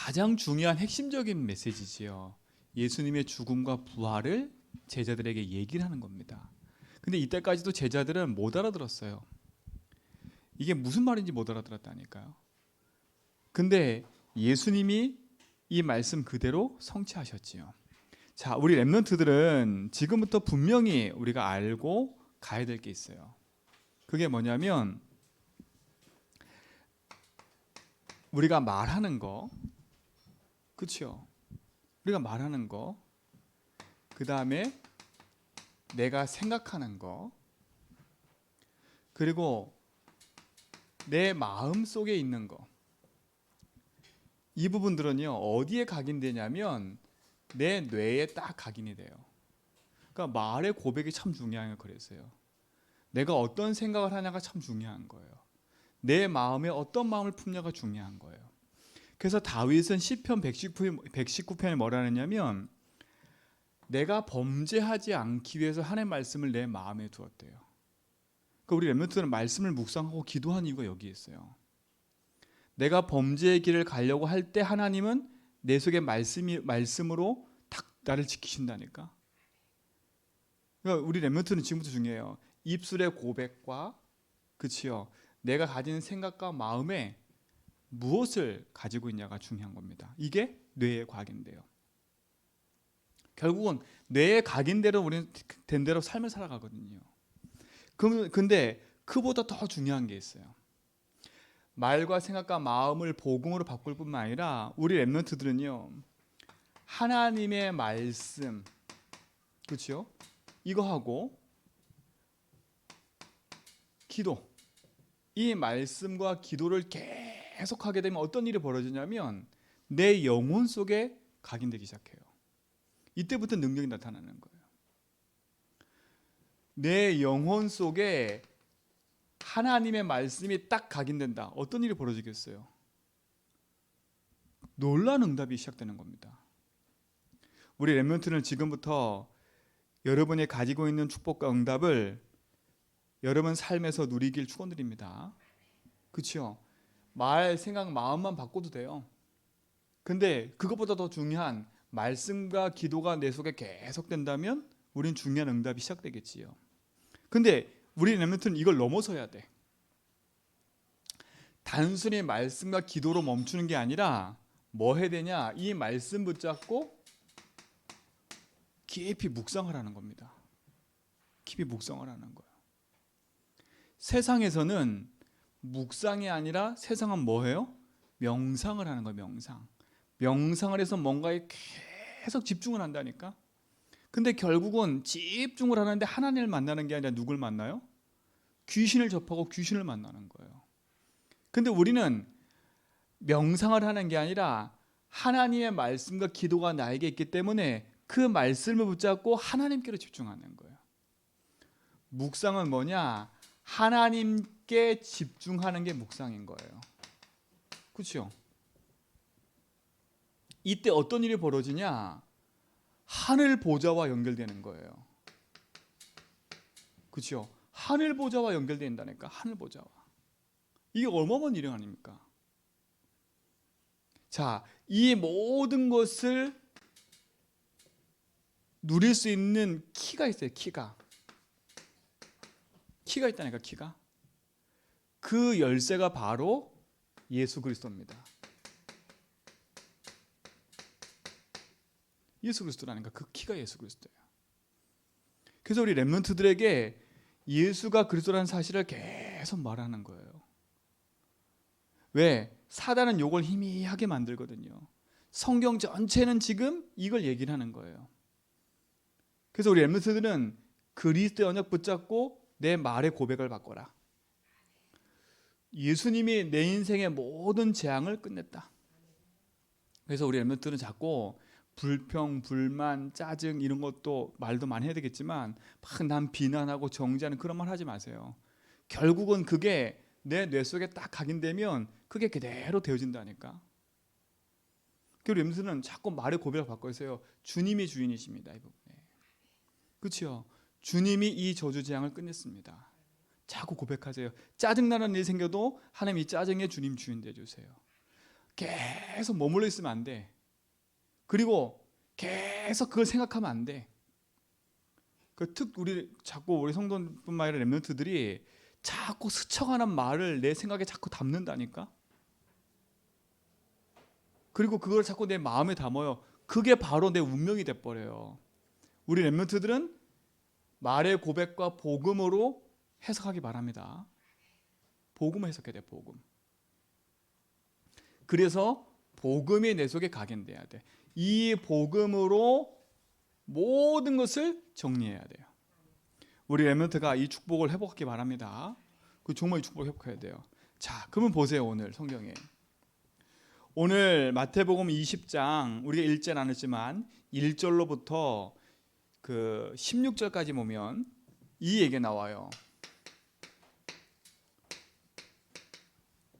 가장 중요한 핵심적인 메시지지요. 예수님의 죽음과 부활을 제자들에게 얘기를 하는 겁니다. 근데 이때까지도 제자들은 못 알아들었어요. 이게 무슨 말인지 못 알아들었다니까요. 근데 예수님이 이 말씀 그대로 성취하셨지요. 자, 우리 랩런트들은 지금부터 분명히 우리가 알고 가야 될 게 있어요. 그게 뭐냐면 우리가 말하는 거, 그렇죠? 우리가 말하는 거, 그 다음에 내가 생각하는 거, 그리고 내 마음 속에 있는 거, 이 부분들은요 어디에 각인되냐면 내 뇌에 딱 각인이 돼요. 그러니까 말의 고백이 참 중요한 거 그랬어요. 내가 어떤 생각을 하냐가 참 중요한 거예요. 내 마음에 어떤 마음을 품냐가 중요한 거예요. 그래서 다윗은 시편 119편에 뭐라 하느냐면 내가 범죄하지 않기 위해서 하나님의 말씀을 내 마음에 두었대요. 그러니까 우리 렘넌트는 말씀을 묵상하고 기도한 이유가 여기 있어요. 내가 범죄의 길을 가려고 할 때 하나님은 내 속에 말씀으로 딱 나를 지키신다니까. 그러니까 우리 렘넌트는 지금부터 중요해요. 입술의 고백과 그치요. 내가 가진 생각과 마음에 무엇을 가지고 있냐가 중요한 겁니다. 이게 뇌에 각인돼요. 결국은 뇌에 각인 대로 우리는 된 대로 삶을 살아가거든요. 근데 그보다 더 중요한 게 있어요. 말과 생각과 마음을 복음으로 바꿀 뿐만 아니라 우리 랩런트들은요 하나님의 말씀, 그렇죠? 이거 하고 기도, 이 말씀과 기도를 계속하게 되면 어떤 일이 벌어지냐면 내 영혼 속에 각인되기 시작해요. 이때부터 능력이 나타나는 거예요. 내 영혼 속에 하나님의 말씀이 딱 각인된다. 어떤 일이 벌어지겠어요? 놀라운 응답이 시작되는 겁니다. 우리 렘넌트는 지금부터 여러분이 가지고 있는 축복과 응답을 여러분 삶에서 누리길 축원드립니다. 그렇죠? 말, 생각, 마음만 바꿔도 돼요. 근데 그것보다 더 중요한 말씀과 기도가 내 속에 계속된다면 우린 중요한 응답이 시작되겠지요. 근데 우리 렘넌트는 이걸 넘어서야 돼. 단순히 말씀과 기도로 멈추는 게 아니라 뭐 해야 되냐? 이 말씀 붙잡고 깊이 묵상을 하는 겁니다. 깊이 묵상을 하는 거예요. 세상에서는 묵상이 아니라 세상은 뭐예요? 명상을 하는 거예요. 명상을 해서 뭔가에 계속 집중을 한다니까. 근데 결국은 집중을 하는데 하나님을 만나는 게 아니라 누굴 만나요? 귀신을 접하고 귀신을 만나는 거예요. 근데 우리는 명상을 하는 게 아니라 하나님의 말씀과 기도가 나에게 있기 때문에 그 말씀을 붙잡고 하나님께로 집중하는 거예요. 묵상은 뭐냐? 하나님께 집중하는 게 묵상인 거예요. 그렇죠? 이때 어떤 일이 벌어지냐? 하늘 보좌와 연결되는 거예요. 그렇죠? 하늘 보좌와 연결된다니까. 하늘 보좌와. 이게 얼마만 일이 아닙니까? 자, 이 모든 것을 누릴 수 있는 키가 있어요. 키가 있다니까. 키가. 그 열쇠가 바로 예수 그리스도입니다. 예수 그리스도라니까. 그 키가 예수 그리스도예요. 그래서 우리 렘넌트들에게 예수가 그리스도라는 사실을 계속 말하는 거예요. 왜? 사단은 이걸 희미하게 만들거든요. 성경 전체는 지금 이걸 얘기를 하는 거예요. 그래서 우리 렘넌트들은 그리스도의 언약 붙잡고 내 말의 고백을 바꿔라. 예수님이 내 인생의 모든 재앙을 끝냈다. 그래서 우리 렘넌트들은 자꾸 불평, 불만, 짜증 이런 것도 말도 많이 해야 되겠지만 막 난 비난하고 정죄하는 그런 말 하지 마세요. 결국은 그게 내 뇌 속에 딱 각인되면 그게 그대로 되어진다니까. 그리고 렘넌트는 자꾸 말의 고백을 바꿔서요. 주님이 주인이십니다. 이 부분에. 그렇죠? 주님이 이 저주 재앙을 끝냈습니다. 자꾸 고백하세요. 짜증나는 일이 생겨도 하나님 이 짜증의 주님 주인 되어주세요. 계속 머물러 있으면 안 돼. 그리고 계속 그걸 생각하면 안 돼. 자꾸 우리 성도뿐만 아니라 렘넌트들이 자꾸 스쳐가는 말을 내 생각에 자꾸 담는다니까. 그리고 그걸 자꾸 내 마음에 담아요. 그게 바로 내 운명이 돼버려요. 우리 렘넌트들은 말의 고백과 복음으로 해석하기 바랍니다. 복음을 해석해야 돼. 복음. 그래서 복음이 내 속에 각인돼야 돼. 이 복음으로 모든 것을 정리해야 돼요. 우리 렘넌트가 이 축복을 회복하기 바랍니다. 정말 이 축복을 회복해야 돼요. 자, 그러면 보세요. 오늘 성경에 오늘 마태복음 20장 우리가 읽진 않았지만 1절로부터 그 16절까지 보면 이 얘기가 나와요.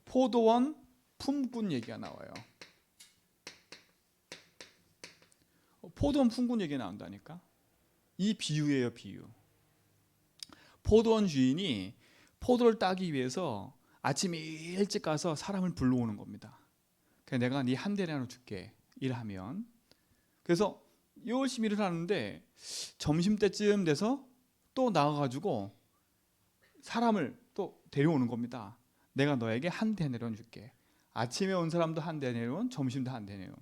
포도원 품꾼 얘기가 나와요. 포도원 품꾼 얘기 나온다니까. 이 비유예요. 비유. 포도원 주인이 포도를 따기 위해서 아침 일찍 가서 사람을 불러오는 겁니다. 그래서 내가 네 한 데나로 줄게 일하면. 그래서 열심히 일을 하는데 점심때쯤 돼서 또 나가가지고 사람을 또 데려오는 겁니다. 내가 너에게 한 데나리온 줄게. 아침에 온 사람도 한 데나리온, 점심도 한 데나리온.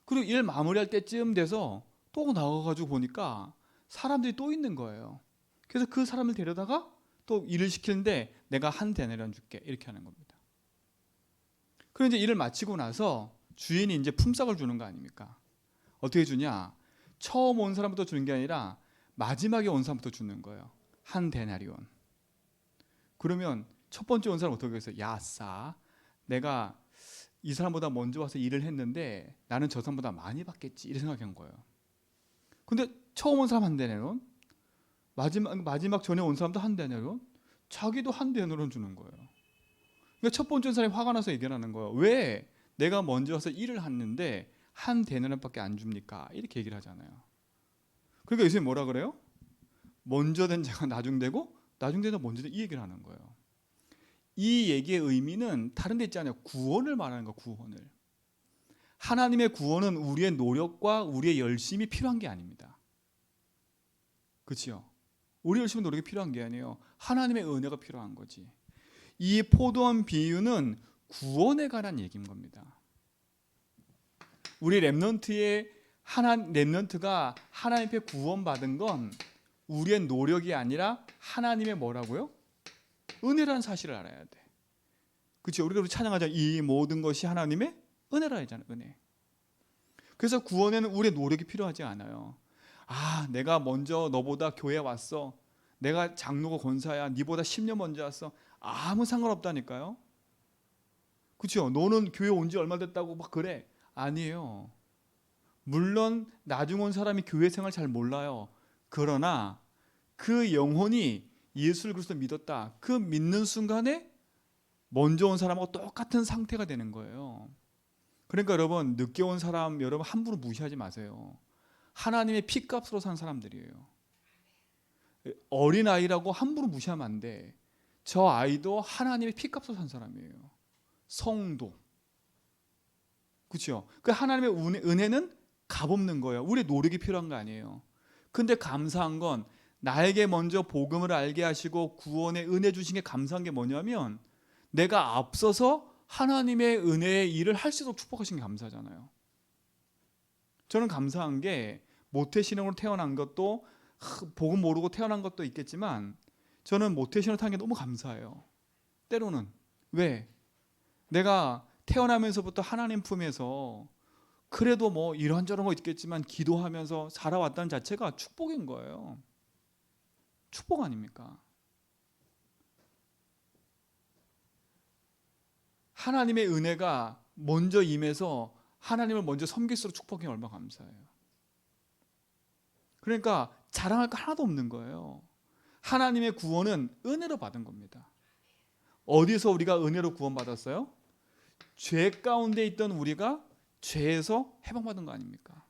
그리고 일 마무리할 때쯤 돼서 또 나가가지고 보니까 사람들이 또 있는 거예요. 그래서 그 사람을 데려다가 또 일을 시키는데 내가 한 데나리온 줄게 이렇게 하는 겁니다. 그리고 이제 일을 마치고 나서 주인이 이제 품삯을 주는 거 아닙니까? 어떻게 주냐? 처음 온 사람부터 주는 게 아니라 마지막에 온 사람부터 주는 거예요. 한 데나리온. 그러면 첫 번째 온 사람 어떻게 했어요? 야싸, 내가 이 사람보다 먼저 와서 일을 했는데 나는 저 사람보다 많이 받겠지 이렇게 생각한 거예요. 근데 처음 온 사람 한 데나리온, 마지막 전에 온 사람도 한 데나리온, 자기도 한 데나리온 주는 거예요. 그러니까 첫 번째 온 사람이 화가 나서 얘기하는 거예요. 왜 내가 먼저 와서 일을 했는데 한 데나리온밖에 안 줍니까? 이렇게 얘기를 하잖아요. 그러니까 예수님이 뭐라 그래요? 먼저 된 자가 나중되고 나중된 자가 먼저 된, 이 얘기를 하는 거예요. 이 얘기의 의미는 다른 데 있지 않아요. 구원을 말하는 거. 구원을. 하나님의 구원은 우리의 노력과 우리의 열심이 필요한 게 아닙니다. 그렇죠? 우리 열심히 노력이 필요한 게 아니에요. 하나님의 은혜가 필요한 거지. 이 포도원 비유는 구원에 관한 얘기인 겁니다. 우리 렘넌트가 하나님 앞에 구원받은 건 우리의 노력이 아니라 하나님의 뭐라고요? 은혜라는 사실을 알아야 돼. 그렇죠? 우리가 찬양하자. 이 모든 것이 하나님의 은혜라 하잖아요. 은혜. 그래서 구원에는 우리의 노력이 필요하지 않아요. 아, 내가 먼저 너보다 교회 왔어. 내가 장로고 권사야. 네보다 10년 먼저 왔어. 아무 상관없다니까요. 그렇죠? 너는 교회 온 지 얼마 됐다고 막 그래. 아니에요. 물론 나중 온 사람이 교회 생활 잘 몰라요. 그러나 그 영혼이 예수를 그리스도 믿었다. 그 믿는 순간에 먼저 온 사람하고 똑같은 상태가 되는 거예요. 그러니까 여러분, 늦게 온 사람 여러분 함부로 무시하지 마세요. 하나님의 피값으로 산 사람들이에요. 어린아이라고 함부로 무시하면 안 돼. 저 아이도 하나님의 피값으로 산 사람이에요. 성도. 그렇죠? 그 하나님의 은혜는 값없는 거예요. 우리의 노력이 필요한 거 아니에요. 근데 감사한 건 나에게 먼저 복음을 알게 하시고 구원의 은혜 주신 게 감사한 게 뭐냐면 내가 앞서서 하나님의 은혜의 일을 할 수 있도록 축복하신 게 감사하잖아요. 저는 감사한 게 모태신앙으로 태어난 것도 복음 모르고 태어난 것도 있겠지만 저는 모태신앙을 탄 게 너무 감사해요. 때로는. 왜? 내가 태어나면서부터 하나님 품에서 그래도 뭐 이런저런 거 있겠지만 기도하면서 살아왔다는 자체가 축복인 거예요. 축복 아닙니까? 하나님의 은혜가 먼저 임해서 하나님을 먼저 섬길수록 축복이 얼마나 감사해요. 그러니까 자랑할 거 하나도 없는 거예요. 하나님의 구원은 은혜로 받은 겁니다. 어디서 우리가 은혜로 구원받았어요? 죄 가운데 있던 우리가 죄에서 해방받은 거 아닙니까?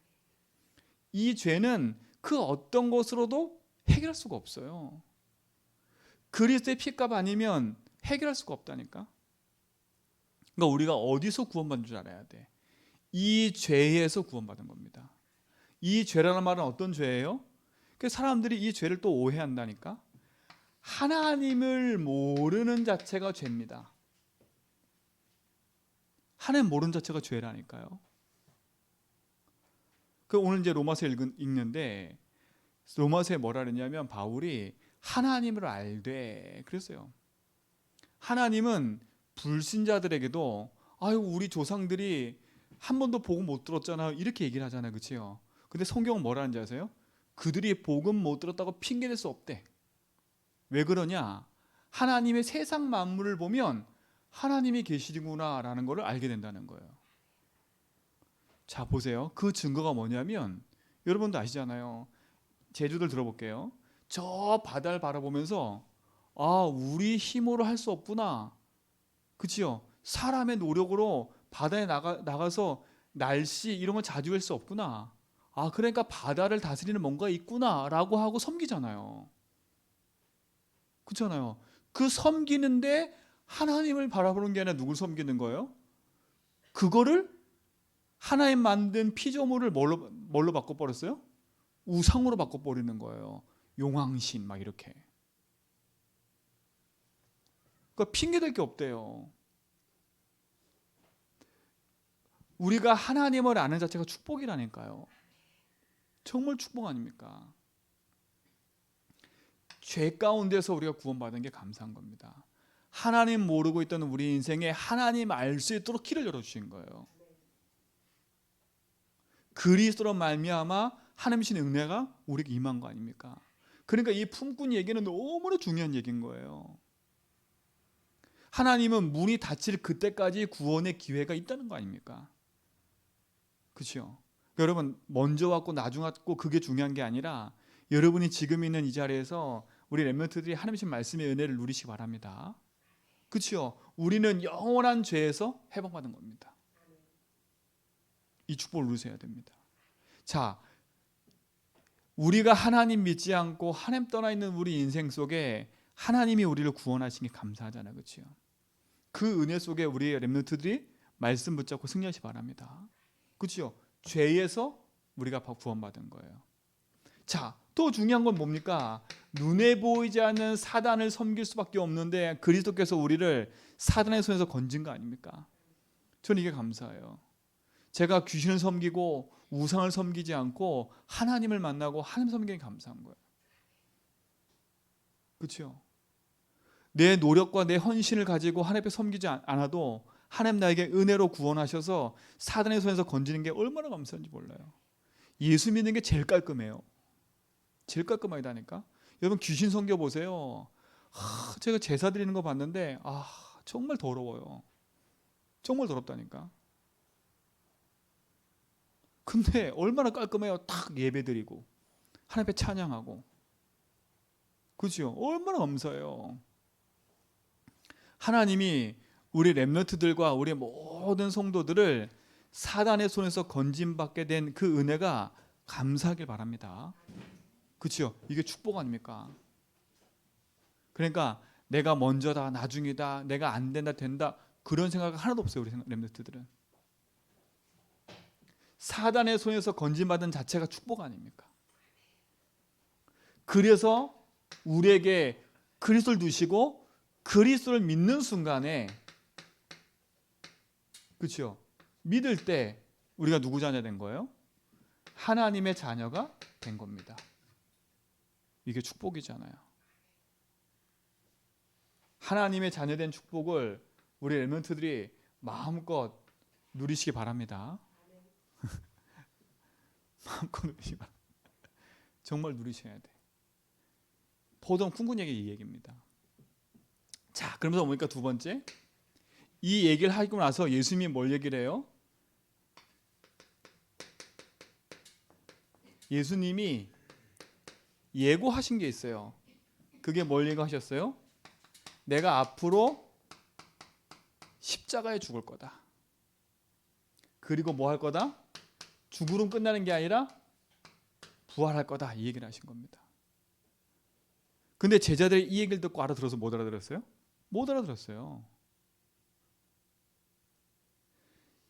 이 죄는 그 어떤 것으로도 해결할 수가 없어요. 그리스도의 피값 아니면 해결할 수가 없다니까. 그러니까 우리가 어디서 구원받는 줄 알아야 돼. 이 죄에서 구원받은 겁니다. 이 죄라는 말은 어떤 죄예요? 그 사람들이 이 죄를 또 오해한다니까. 하나님을 모르는 자체가 죄입니다. 하나님 모르는 자체가 죄라니까요. 그 오늘 이제 로마서 읽는데 로마서에 뭐라 그랬냐면 바울이 하나님을 알되 그랬어요. 하나님은 불신자들에게도 아유 우리 조상들이 한 번도 복음 못 들었잖아 이렇게 얘기를 하잖아요. 그렇죠? 근데 성경은 뭐라 하는지 아세요? 그들이 복음 못 들었다고 핑계댈 수 없대. 왜 그러냐? 하나님의 세상 만물을 보면 하나님이 계시구나라는 것을 알게 된다는 거예요. 자 보세요. 그 증거가 뭐냐면 여러분도 아시잖아요. 제주들 들어볼게요. 저 바다를 바라보면서 아 우리 힘으로 할 수 없구나. 그치요? 사람의 노력으로 바다에 나가서 날씨 이런 걸 자주할 수 없구나. 아 그러니까 바다를 다스리는 뭔가 있구나 라고 하고 섬기잖아요. 그렇잖아요. 그 섬기는데 하나님을 바라보는 게 아니라 누굴 섬기는 거예요? 그거를 하나님 만든 피조물을 뭘로 바꿔버렸어요? 우상으로 바꿔버리는 거예요. 용왕신 막 이렇게. 그러니까 핑계댈 게 없대요. 우리가 하나님을 아는 자체가 축복이라니까요. 정말 축복 아닙니까? 죄 가운데서 우리가 구원받은 게 감사한 겁니다. 하나님 모르고 있던 우리 인생에 하나님 알 수 있도록 길을 열어주신 거예요. 그리스도로 말미암아 하나님의 은혜가 우리에게 임한 거 아닙니까? 그러니까 이 품꾼 얘기는 너무나 중요한 얘기인 거예요. 하나님은 문이 닫힐 그때까지 구원의 기회가 있다는 거 아닙니까? 그렇죠? 여러분 먼저 왔고 나중 왔고 그게 중요한 게 아니라 여러분이 지금 있는 이 자리에서 우리 렘넌트들이 하나님의 말씀의 은혜를 누리시기 바랍니다. 그렇죠? 우리는 영원한 죄에서 해방받은 겁니다. 이 축복을 누리셔야 됩니다. 자, 우리가 하나님 믿지 않고 하나님 떠나 있는 우리 인생 속에 하나님이 우리를 구원하신 게 감사하잖아요. 그렇죠? 그 은혜 속에 우리 렘넌트들이 말씀 붙잡고 승리하시기 바랍니다. 그렇죠? 죄에서 우리가 구원받은 거예요. 자, 또 중요한 건 뭡니까? 눈에 보이지 않는 사단을 섬길 수밖에 없는데 그리스도께서 우리를 사단의 손에서 건진 거 아닙니까? 저는 이게 감사해요. 제가 귀신을 섬기고 우상을 섬기지 않고 하나님을 만나고 하나님 섬기는 게 감사한 거예요. 그렇죠? 내 노력과 내 헌신을 가지고 하나님 앞에 섬기지 않아도 하나님 나에게 은혜로 구원하셔서 사단의 손에서 건지는 게 얼마나 감사한지 몰라요. 예수 믿는 게 제일 깔끔해요. 제일 깔끔하다니까. 여러분 귀신 섬겨보세요. 제가 제사 드리는 거 봤는데 정말 더러워요. 정말 더럽다니까. 근데 얼마나 깔끔해요. 탁 예배 드리고 하나님 앞에 찬양하고. 그렇죠? 얼마나 감사해요. 하나님이 우리 렘넌트들과 우리 모든 성도들을 사단의 손에서 건짐받게 된 그 은혜가 감사하길 바랍니다. 그렇죠? 이게 축복 아닙니까? 그러니까 내가 먼저다 나중이다 내가 안 된다 된다 그런 생각 하나도 없어요. 우리 렘넌트들은. 사단의 손에서 건짐받은 자체가 축복 아닙니까? 그래서 우리에게 그리스도를 두시고 그리스도를 믿는 순간에 그렇죠? 믿을 때 우리가 누구 자녀 된 거예요? 하나님의 자녀가 된 겁니다. 이게 축복이잖아요. 하나님의 자녀된 축복을 우리 렘넌트들이 마음껏 누리시기 바랍니다. 마음껏 누리시기 바랍니다. 정말 누리셔야 돼. 보통 쿵쿵 얘기 이 얘기입니다. 자, 그러면서 보니까 두 번째 이 얘기를 하고 나서 예수님이 뭘 얘기를 해요? 예수님이 예고하신 게 있어요. 그게 뭘 예고하셨어요? 내가 앞으로 십자가에 죽을 거다. 그리고 뭐 할 거다? 죽으면 끝나는 게 아니라 부활할 거다. 이 얘기를 하신 겁니다. 근데 제자들이 이 얘기를 듣고 알아들어서 못 알아들었어요? 못 알아들었어요.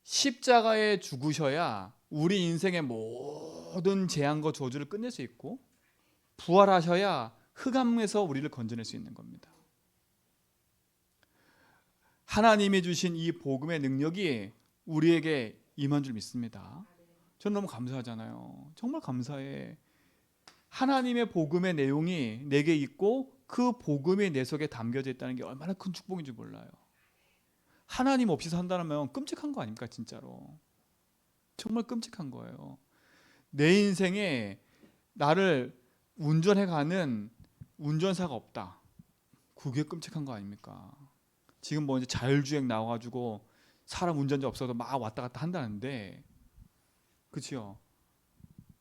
십자가에 죽으셔야 우리 인생의 모든 재앙과 저주를 끝낼 수 있고 부활하셔야 흑암에서 우리를 건져낼 수 있는 겁니다. 하나님이 주신 이 복음의 능력이 우리에게 임한 줄 믿습니다. 저는 너무 감사하잖아요. 정말 감사해. 하나님의 복음의 내용이 내게 있고 그 복음이 내 속에 담겨져 있다는 게 얼마나 큰 축복인지 몰라요. 하나님 없이 산다면 끔찍한 거 아닙니까? 진짜로 정말 끔찍한 거예요. 내 인생에 나를 운전해가는 운전사가 없다. 그게 끔찍한 거 아닙니까? 지금 뭐 이제 자율주행 나와가지고 사람 운전자 없어도 막 왔다 갔다 한다는데, 그렇죠?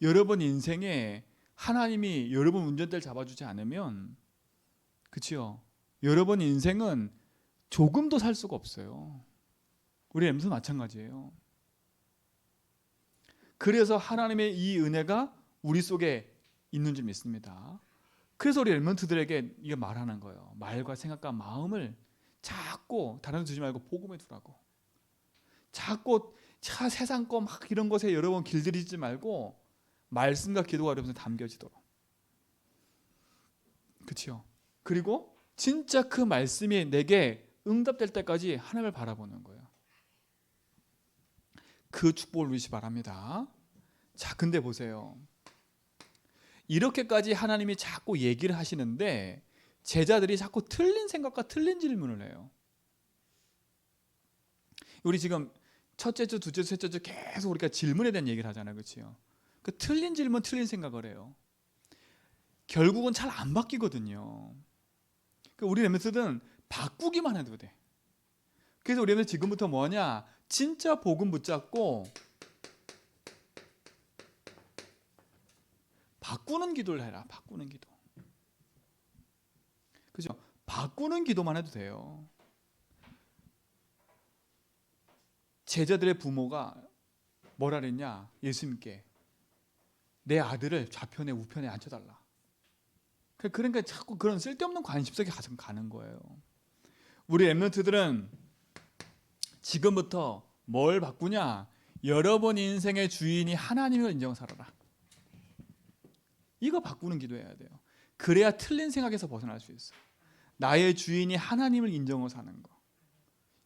여러분 인생에 하나님이 여러분 운전대를 잡아주지 않으면, 그렇죠? 여러분 인생은 조금도 살 수가 없어요. 우리 엠도 마찬가지예요. 그래서 하나님의 이 은혜가 우리 속에 있는 줄 믿습니다. 그래서 우리 엘먼트들에게 이거 말하는 거예요. 말과 생각과 마음을 자꾸 다른 데 두지 말고 복음에 두라고. 자꾸 세상 거 막 이런 것에 여러 번 길들이지 말고 말씀과 기도가 여러분들 담겨지도록. 그렇죠? 그리고 진짜 그 말씀이 내게 응답될 때까지 하나님을 바라보는 거예요. 그 축복을 누리시 바랍니다. 자, 근데 보세요. 이렇게까지 하나님이 자꾸 얘기를 하시는데 제자들이 자꾸 틀린 생각과 틀린 질문을 해요. 우리 지금 첫째 주, 둘째 주, 셋째 주 계속 우리가 질문에 대한 얘기를 하잖아요. 그렇죠? 그 틀린 질문, 틀린 생각을 해요. 결국은 잘 안 바뀌거든요. 우리 렘넌트들은 바꾸기만 해도 돼. 그래서 우리 렘넌트 지금부터 뭐냐? 진짜 복음 붙잡고 바꾸는 기도를 해라. 바꾸는 기도. 그죠? 바꾸는 기도만 해도 돼요. 제자들의 부모가 뭐라 그랬냐? 예수님께 내 아들을 좌편에 우편에 앉혀달라. 그러니까 자꾸 그런 쓸데없는 관심 속에 가는 거예요. 우리 렘넌트들은 지금부터 뭘 바꾸냐? 여러분 인생의 주인이 하나님을 인정 살아라. 이거 바꾸는 기도해야 돼요. 그래야 틀린 생각에서 벗어날 수 있어요. 나의 주인이 하나님을 인정하고 사는 거.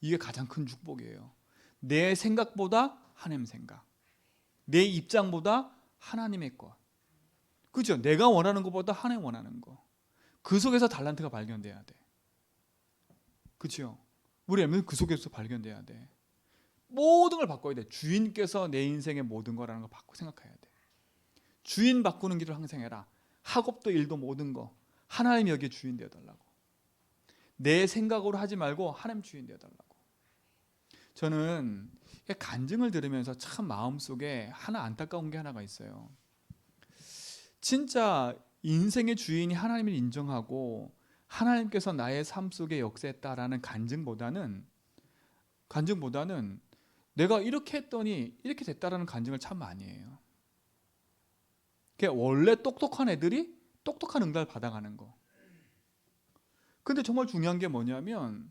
이게 가장 큰 축복이에요. 내 생각보다 하나님 생각, 내 입장보다 하나님의 것. 그렇죠? 내가 원하는 것보다 하나님 원하는 거. 그 속에서 달란트가 발견돼야 돼. 그렇죠? 우리 애는 그 속에서 발견돼야 돼. 모든 걸 바꿔야 돼. 주인께서 내 인생의 모든 거라는 거 바꾸고 생각해야 돼. 주인 바꾸는 길을 항상 해라. 학업도 일도 모든 거 하나님이 여기에 주인 되어달라고. 내 생각으로 하지 말고 하나님 주인 되어달라고. 저는 간증을 들으면서 참 마음속에 하나 안타까운 게 하나가 있어요. 진짜 인생의 주인이 하나님을 인정하고 하나님께서 나의 삶 속에 역사했다라는 간증보다는 내가 이렇게 했더니 이렇게 됐다라는 간증을 참 많이 해요. 원래 똑똑한 애들이 똑똑한 응답을 받아가는 거. 근데 정말 중요한 게 뭐냐면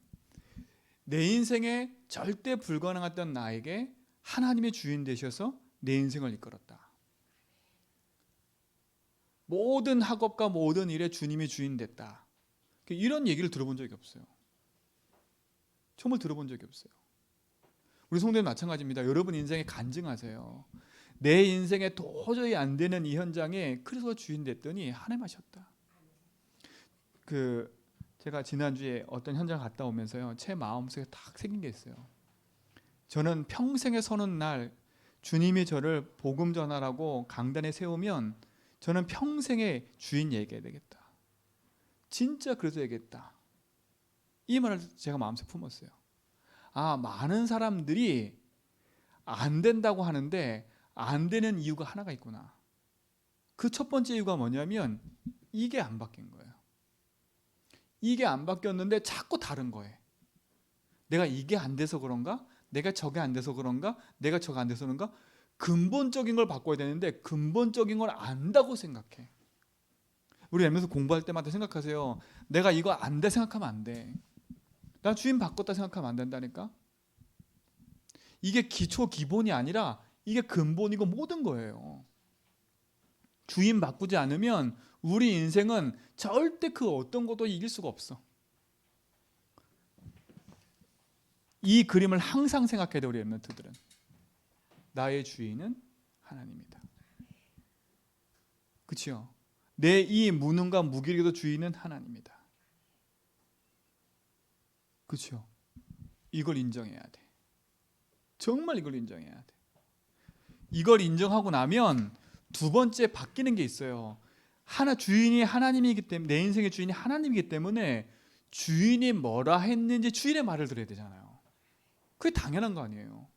내 인생에 절대 불가능했던 나에게 하나님의 주인 되셔서 내 인생을 이끌었다. 모든 학업과 모든 일에 주님이 주인 됐다. 이런 얘기를 들어본 적이 없어요. 정말 들어본 적이 없어요. 우리 성도님 마찬가지입니다. 여러분 인생에 간증하세요. 내 인생에 도저히 안 되는 이 현장에 그리스도가 주인 됐더니 하나님 하셨다. 제가 지난주에 어떤 현장 갔다 오면서요, 제 마음속에 딱 생긴 게 있어요. 저는 평생에 서는 날 주님이 저를 복음 전하라고 강단에 세우면 저는 평생의 주인 얘기해야 되겠다. 진짜 그래서 얘기했다. 이 말을 제가 마음속에 품었어요. 아, 많은 사람들이 안 된다고 하는데 안 되는 이유가 하나가 있구나. 그 첫 번째 이유가 뭐냐면 이게 안 바뀐 거예요. 이게 안 바뀌었는데 자꾸 다른 거예요. 내가 이게 안 돼서 그런가? 내가 저게 안 돼서 그런가? 내가 저게 안 돼서 그런가? 근본적인 걸 바꿔야 되는데 근본적인 걸 안다고 생각해. 우리 엠에서 공부할 때마다 생각하세요. 내가 이거 안 돼 생각하면 안 돼. 나 주인 바꿨다 생각하면 안 된다니까. 이게 기초 기본이 아니라 이게 근본이고 모든 거예요. 주인 바꾸지 않으면 우리 인생은 절대 그 어떤 것도 이길 수가 없어. 이 그림을 항상 생각해야 돼. 우리 랩런트들은 나의 주인은 하나님이다. 그렇죠? 내 이 무능과 무기력에도 주인은 하나님이다. 그렇죠? 이걸 인정해야 돼. 정말 이걸 인정해야 돼. 이걸 인정하고 나면 두 번째 바뀌는 게 있어요. 주인이 하나님이기 때문에, 내 인생의 주인이 하나님이기 때문에 주인이 뭐라 했는지 주인의 말을 들어야 되잖아요. 그게 당연한 거 아니에요.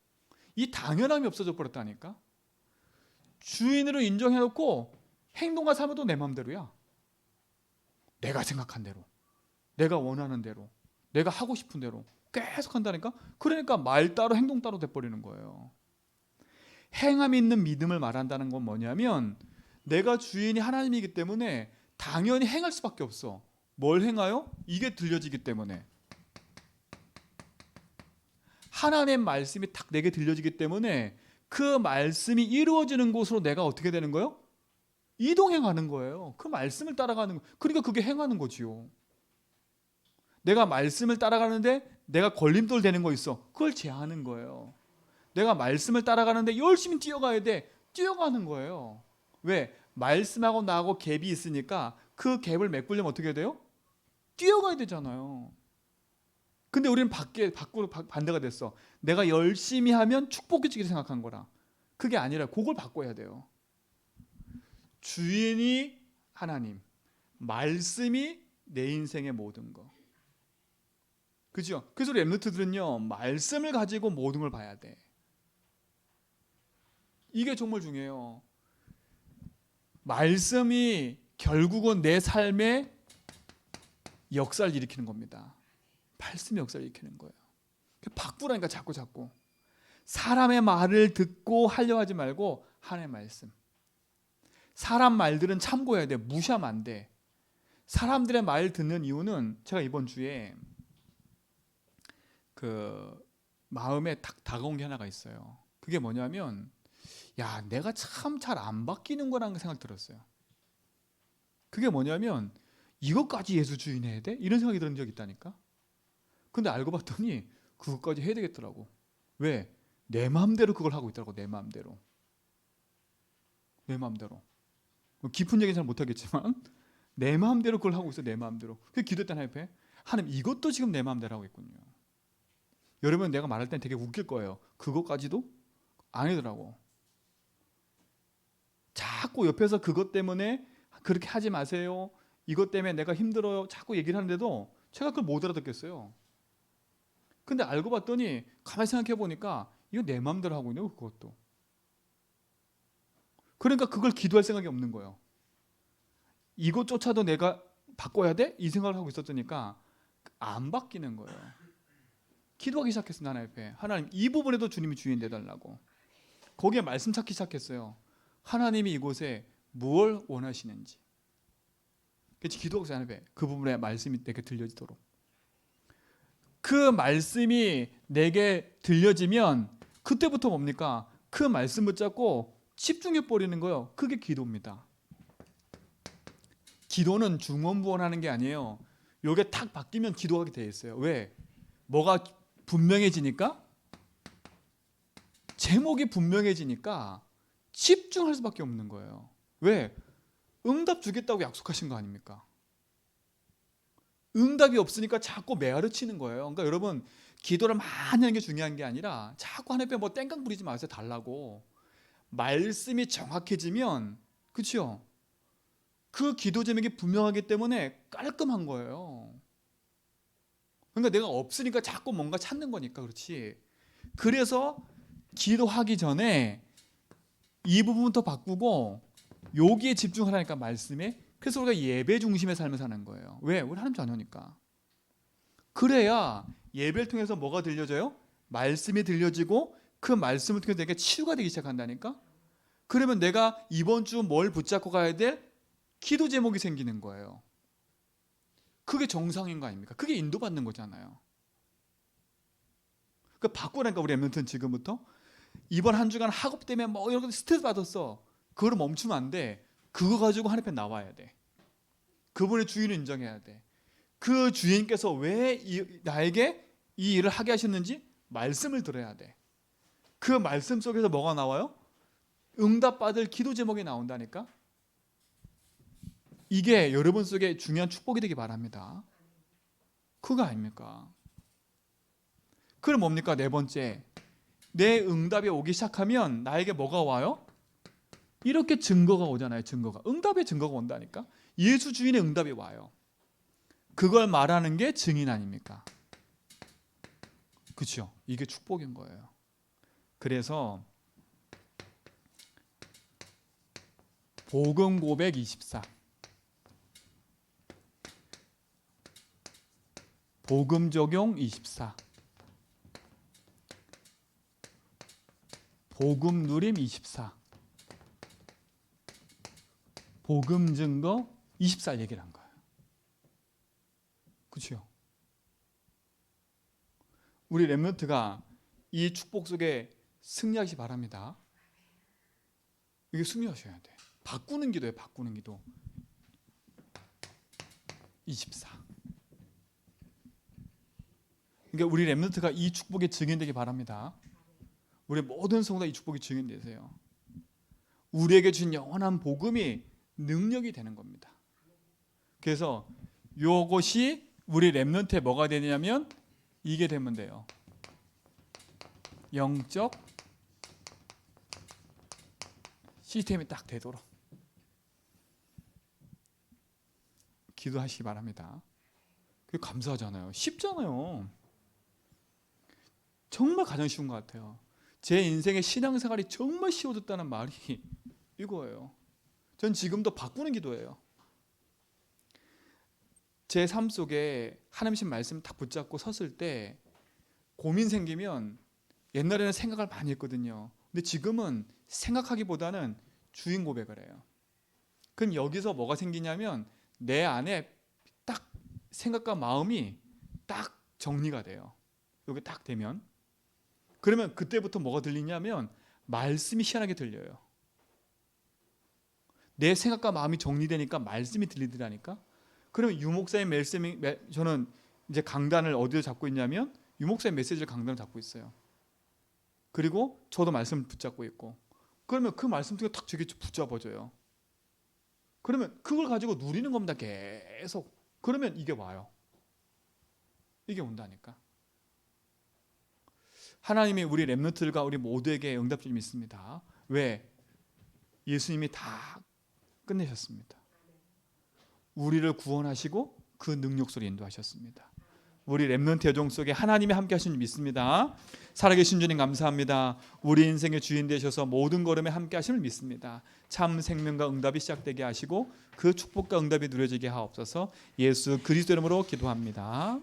이 당연함이 없어져 버렸다니까. 주인으로 인정해놓고 행동과 삶은 또 내 마음대로야. 내가 생각한 대로, 내가 원하는 대로, 내가 하고 싶은 대로 계속 한다니까. 그러니까 말 따로 행동 따로 돼버리는 거예요. 행함 있는 믿음을 말한다는 건 뭐냐면, 내가 주인이 하나님이기 때문에 당연히 행할 수밖에 없어. 뭘 행하여? 이게 들려지기 때문에. 하나님의 말씀이 딱 내게 들려지기 때문에 그 말씀이 이루어지는 곳으로 내가 어떻게 되는 거예요? 이동행하는 거예요. 그 말씀을 따라가는 거. 그러니까 그게 행하는 거지요. 내가 말씀을 따라가는데 내가 걸림돌 되는 거 있어. 그걸 제하는 거예요. 내가 말씀을 따라가는데 열심히 뛰어가야 돼. 뛰어가는 거예요. 왜? 말씀하고 나하고 갭이 있으니까 그 갭을 메꾸려면 어떻게 돼요? 뛰어가야 되잖아요. 근데 우리는 밖으로 반대가 됐어. 내가 열심히 하면 축복해지기를 생각한 거라. 그게 아니라 그걸 바꿔야 돼요. 주인이 하나님, 말씀이 내 인생의 모든 거. 그죠? 그래서 우리 랩런트들은요, 말씀을 가지고 모든 걸 봐야 돼. 이게 정말 중요해요. 말씀이 결국은 내 삶에 역사를 일으키는 겁니다. 말씀이 역사를 일으키는 거예요. 바꾸라니까 자꾸. 사람의 말을 듣고 하려 하지 말고 하나님의 말씀. 사람 말들은 참고해야 돼. 무시하면 안 돼. 사람들의 말 듣는 이유는 제가 이번 주에 그 마음에 딱 다가온 게 하나가 있어요. 그게 뭐냐면, 야, 내가 참 잘 안 바뀌는 거라는 생각 들었어요. 그게 뭐냐면, 이것까지 예수 주인 해야 돼? 이런 생각이 든 적이 있다니까. 근데 알고 봤더니 그것까지 해야 되겠더라고. 왜? 내 마음대로 그걸 하고 있더라고. 내 마음대로. 깊은 얘기는 잘 못하겠지만 내 마음대로 그걸 하고 있어. 내 마음대로. 그래서 기도했던 하나님, 하나님 이것도 지금 내 마음대로 하고 있군요. 여러분, 내가 말할 땐 되게 웃길 거예요. 그것까지도 아니더라고. 자꾸 옆에서 그것 때문에 그렇게 하지 마세요, 이것 때문에 내가 힘들어요, 자꾸 얘기를 하는데도 제가 그걸 못 알아듣겠어요. 근데 알고 봤더니 가만히 생각해 보니까 이거 내 마음대로 하고 있네요. 그것도. 그러니까 그걸 기도할 생각이 없는 거예요. 이것조차도 내가 바꿔야 돼? 이 생각을 하고 있었으니까 안 바뀌는 거예요. 기도하기 시작했어요. 하나님 앞에. 하나님, 이 부분에도 주님이 주인 되달라고. 거기에 말씀 찾기 시작했어요. 하나님이 이곳에 무엇을 원하시는지. 그래서 기도하고 있어요. 하나님 앞에. 그 부분에 말씀이 내게 들려지도록. 그 말씀이 내게 들려지면 그때부터 뭡니까? 그 말씀 붙잡고 집중해 버리는 거예요. 그게 기도입니다. 기도는 중원부원하는 게 아니에요. 요게 탁 바뀌면 기도하게 돼 있어요. 왜? 뭐가 분명해지니까, 제목이 분명해지니까 집중할 수밖에 없는 거예요. 왜? 응답 주겠다고 약속하신 거 아닙니까? 응답이 없으니까 자꾸 메아르치는 거예요. 그러니까 여러분, 기도를 많이 하는 게 중요한 게 아니라 자꾸 하나님 앞에 뭐 땡깡 부리지 마세요. 달라고. 말씀이 정확해지면, 그렇죠? 그 기도 제목이 분명하기 때문에 깔끔한 거예요. 그러니까 내가 없으니까 자꾸 뭔가 찾는 거니까. 그렇지. 그래서 기도하기 전에 이 부분부터 바꾸고 여기에 집중하라니까, 말씀에. 그래서 우리가 예배 중심의 삶을 사는 거예요. 왜? 우리 하나님 자녀니까. 그래야 예배를 통해서 뭐가 들려져요? 말씀이 들려지고 그 말씀을 통해서 내가 치유가 되기 시작한다니까. 그러면 내가 이번 주 뭘 붙잡고 가야 될 기도 제목이 생기는 거예요. 그게 정상인 거 아닙니까? 그게 인도받는 거잖아요. 그 바꾸라니까. 우리 렘넌트는 지금부터 이번 한 주간 학업 때문에 뭐 이런 거 스트레스 받았어. 그걸 멈추면 안 돼. 그거 가지고 하나님 앞에 나와야 돼. 그분의 주인을 인정해야 돼. 그 주인께서 왜 나에게 이 일을 하게 하셨는지 말씀을 들어야 돼. 그 말씀 속에서 뭐가 나와요? 응답받을 기도 제목이 나온다니까. 이게 여러분 속에 중요한 축복이 되기 바랍니다. 그거 아닙니까? 그럼 뭡니까? 네 번째, 내 응답이 오기 시작하면 나에게 뭐가 와요? 이렇게 증거가 오잖아요. 증거가. 응답의 증거가 온다니까. 예수 주인의 응답이 와요. 그걸 말하는 게 증인 아닙니까? 그렇죠? 이게 축복인 거예요. 그래서 복음 고백 24, 복음 적용 24, 복음 누림 24, 복음 증거 24 얘기를 한 거예요. 그렇죠? 우리 렘넌트가 이 축복 속에 승리하시기 바랍니다. 이게 승리하셔야 돼. 바꾸는 기도예요. 바꾸는 기도 24. 그러니까 우리 렘넌트가 이 축복의 증인되기 바랍니다. 우리 모든 성도가 이 축복의 증인되세요. 우리에게 준 영원한 복음이 능력이 되는 겁니다. 그래서 이것이 우리 렘넌트에 뭐가 되냐면 이게 되면 돼요. 영적 시스템이 딱 되도록 기도하시기 바랍니다. 그게 감사하잖아요. 쉽잖아요. 정말 가장 쉬운 것 같아요. 제 인생의 신앙생활이 정말 쉬워졌다는 말이 이거예요. 전 지금도 바꾸는 기도예요. 제 삶 속에 하나님 말씀 딱 붙잡고 섰을 때 고민 생기면 옛날에는 생각을 많이 했거든요. 근데 지금은 생각하기보다는 주인 고백을 해요. 그럼 여기서 뭐가 생기냐면 내 안에 딱 생각과 마음이 딱 정리가 돼요. 여기 딱 되면. 그러면 그때부터 뭐가 들리냐면 말씀이 희한하게 들려요. 내 생각과 마음이 정리되니까 말씀이 들리더라니까. 그러면 유목사의 말씀이, 저는 이제 강단을 어디에 잡고 있냐면 유목사의 메시지를 강단을 잡고 있어요. 그리고 저도 말씀을 붙잡고 있고, 그러면 그 말씀 속에 탁 저게 붙잡아져요. 그러면 그걸 가지고 누리는 겁니다. 계속. 그러면 이게 와요. 이게 온다니까. 하나님이 우리 렘넌트들과 우리 모두에게 응답 줄 믿습니다. 왜? 예수님이 다 끝내셨습니다. 우리를 구원하시고 그 능력 속에 인도하셨습니다. 우리 렘넌트 여정 속에 하나님이 함께 하신 줄 믿습니다. 살아계신 주님 감사합니다. 우리 인생의 주인 되셔서 모든 걸음에 함께 하심을 믿습니다. 참 생명과 응답이 시작되게 하시고 그 축복과 응답이 누려지게 하옵소서. 예수 그리스도 이름으로 기도합니다.